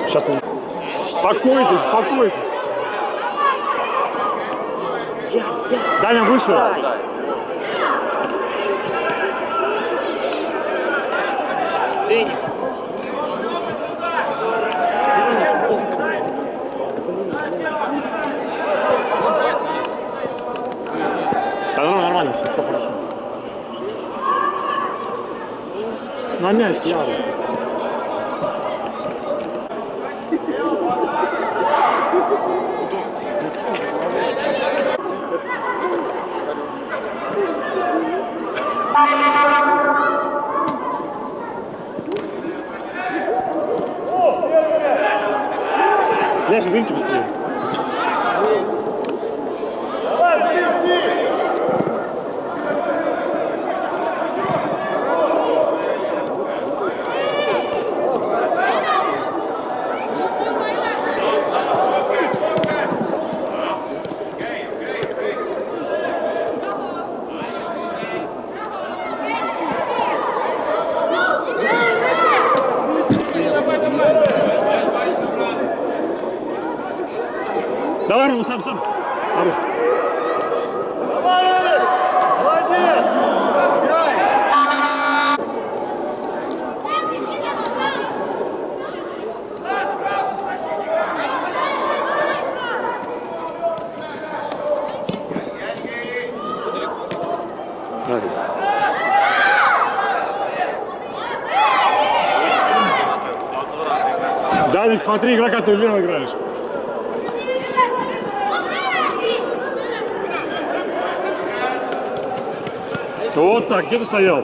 Сейчас ты... Успокойтесь, успокойтесь. Даня вышел. Да нормально все, все хорошо. На мяч ярый. Ляж, берите быстрее. Давай, Рома, сам. Хорош. Давай, Эрик! Молодец! Играй! Даник, смотри, игрока ты влево играешь. Вот так, где ты стоял?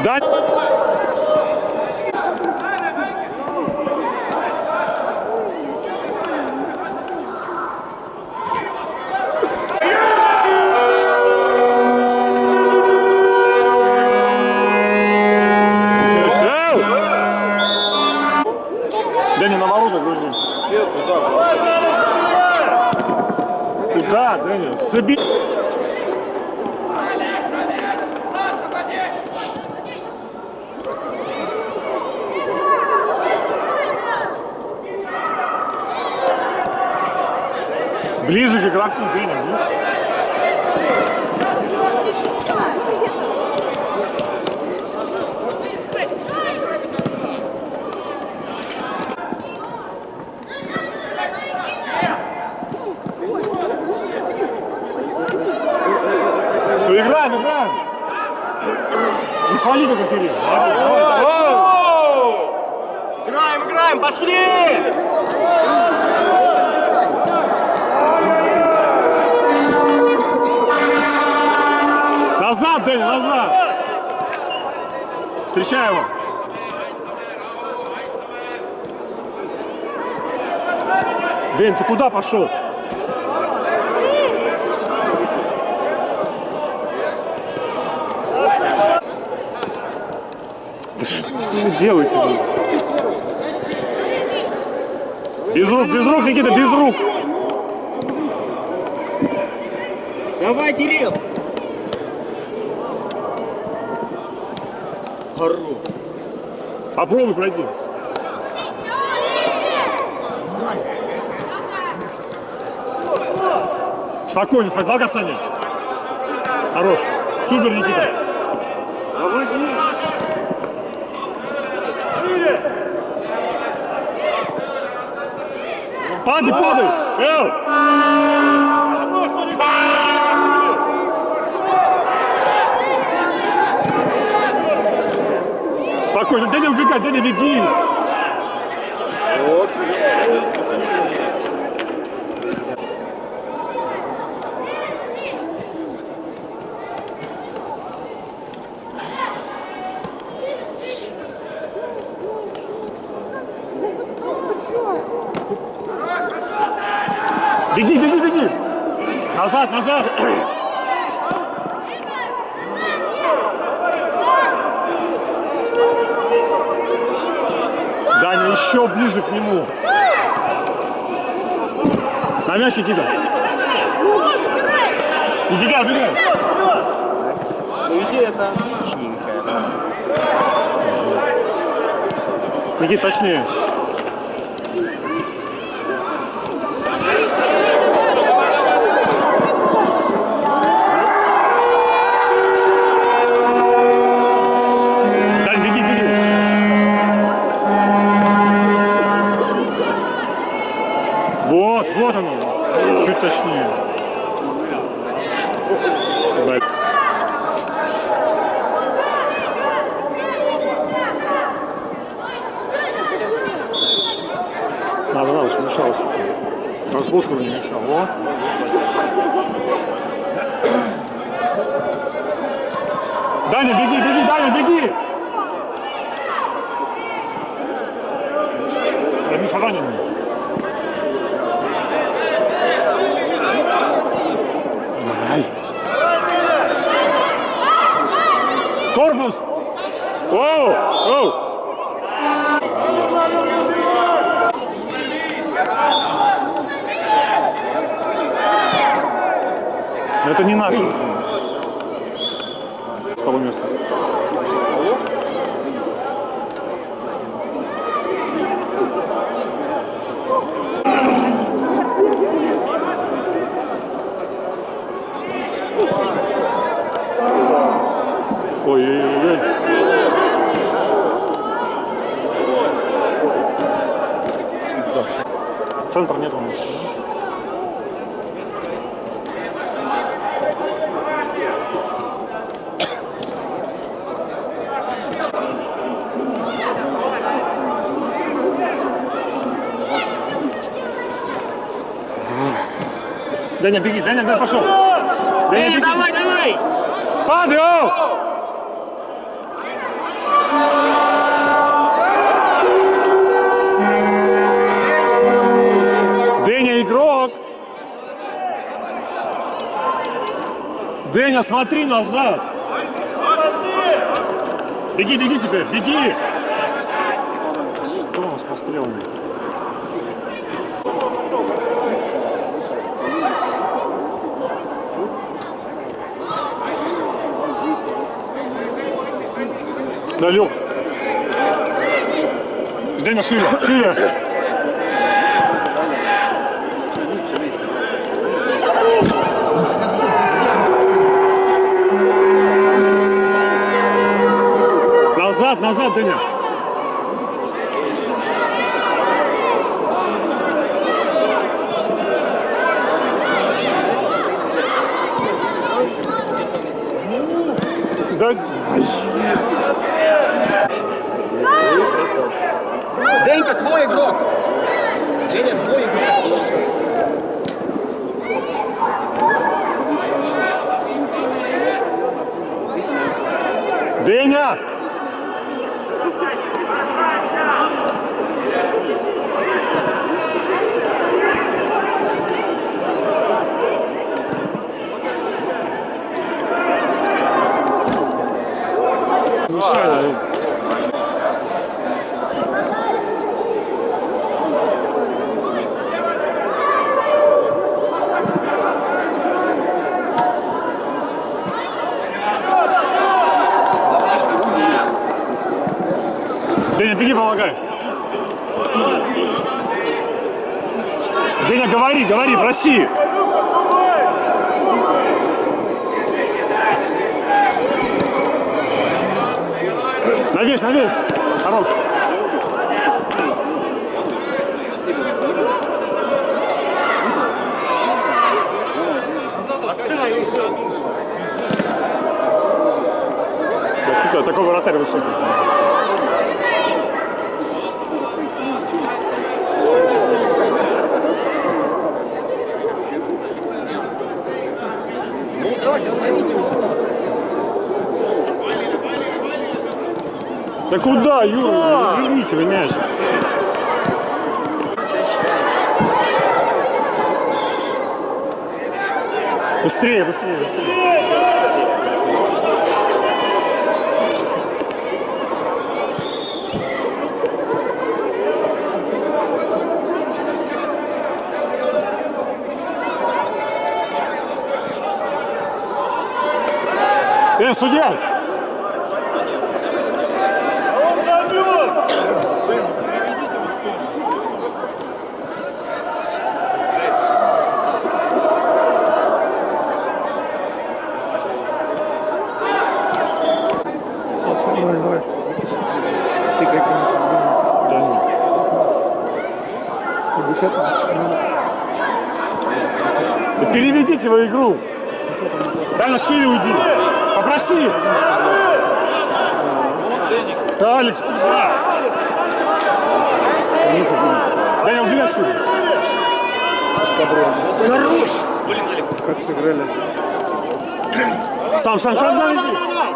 Да. Даня, на ворота грузи. Все туда. Куда, Даня? Собери. Ближе к игроку, Даня. Играем. Не свали только Кирилл. Играем, пошли! Назад, Дэнни, назад! Встречай его! Дэнни, ты куда пошел? Что вы делаете? Без рук, Никита, без рук! Давай, Кирилл! Хорош! Попробуй пройди. Спокойно, дал касание. Хорош. Супер, Никита. Падай! Спокойно, Дэнни убегай, Дэнни, беги! Вот. Назад, назад. Даня, еще ближе к нему. На мяч, Никита. Убегай, убегай. Ну, идея это отличненькая. Никита, точнее. Дань, беги, беги. Вот, вот оно. Чуть точнее. Давай. Надо, чтобы мешалось. Разбоскуру не мешал. О. Даня, беги, беги, Даня, беги! Да Миша раненый. Ай. Корпус! Оу! Оу! Но это не наш. С того места. Ой-ой-ой. Центр нет у нас. Даня, беги, Даня, да, пошел. Даня, беги. Давай, давай! Падай, оу! Деня игрок. Деня, смотри назад. Беги, беги теперь, беги. Что у нас по стрелам? Да, Лёх. Деня, шире, шире. Назад, назад, Деня. Да. Денька, твой игрок! Деня, твой игрок! Деня! Деня, беги, помогай. Деня, говори, говори, проси. Навесь, навесь. Хорош. Да, такой вратарь высокий. Ну, давайте, ловите его. Да куда, Юра? Разверните вы мяч. Быстрее, быстрее, быстрее. Судья! Он забьет! Ты как Да нет. Да переведите его игру. Дай на шире уйди. Попроси. Алекс, куда? Дай уйди на шире. Хорош! Блин, Алекс. Как сыграли? Сам, Давай, дай. давай, давай, давай!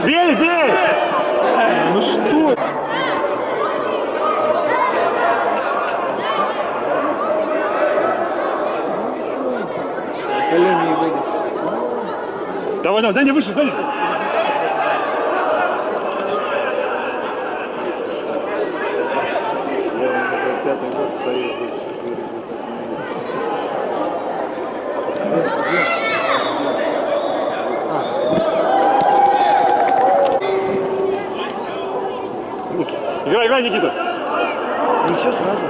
Бей, бей! Ну что? Колени и выйдет. Давай, давай, дай не выше, дай. Пятый год стоит здесь. Играй, играй, Никита. Ну все сразу.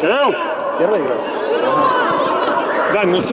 Эл! Первая игра. Дань, ну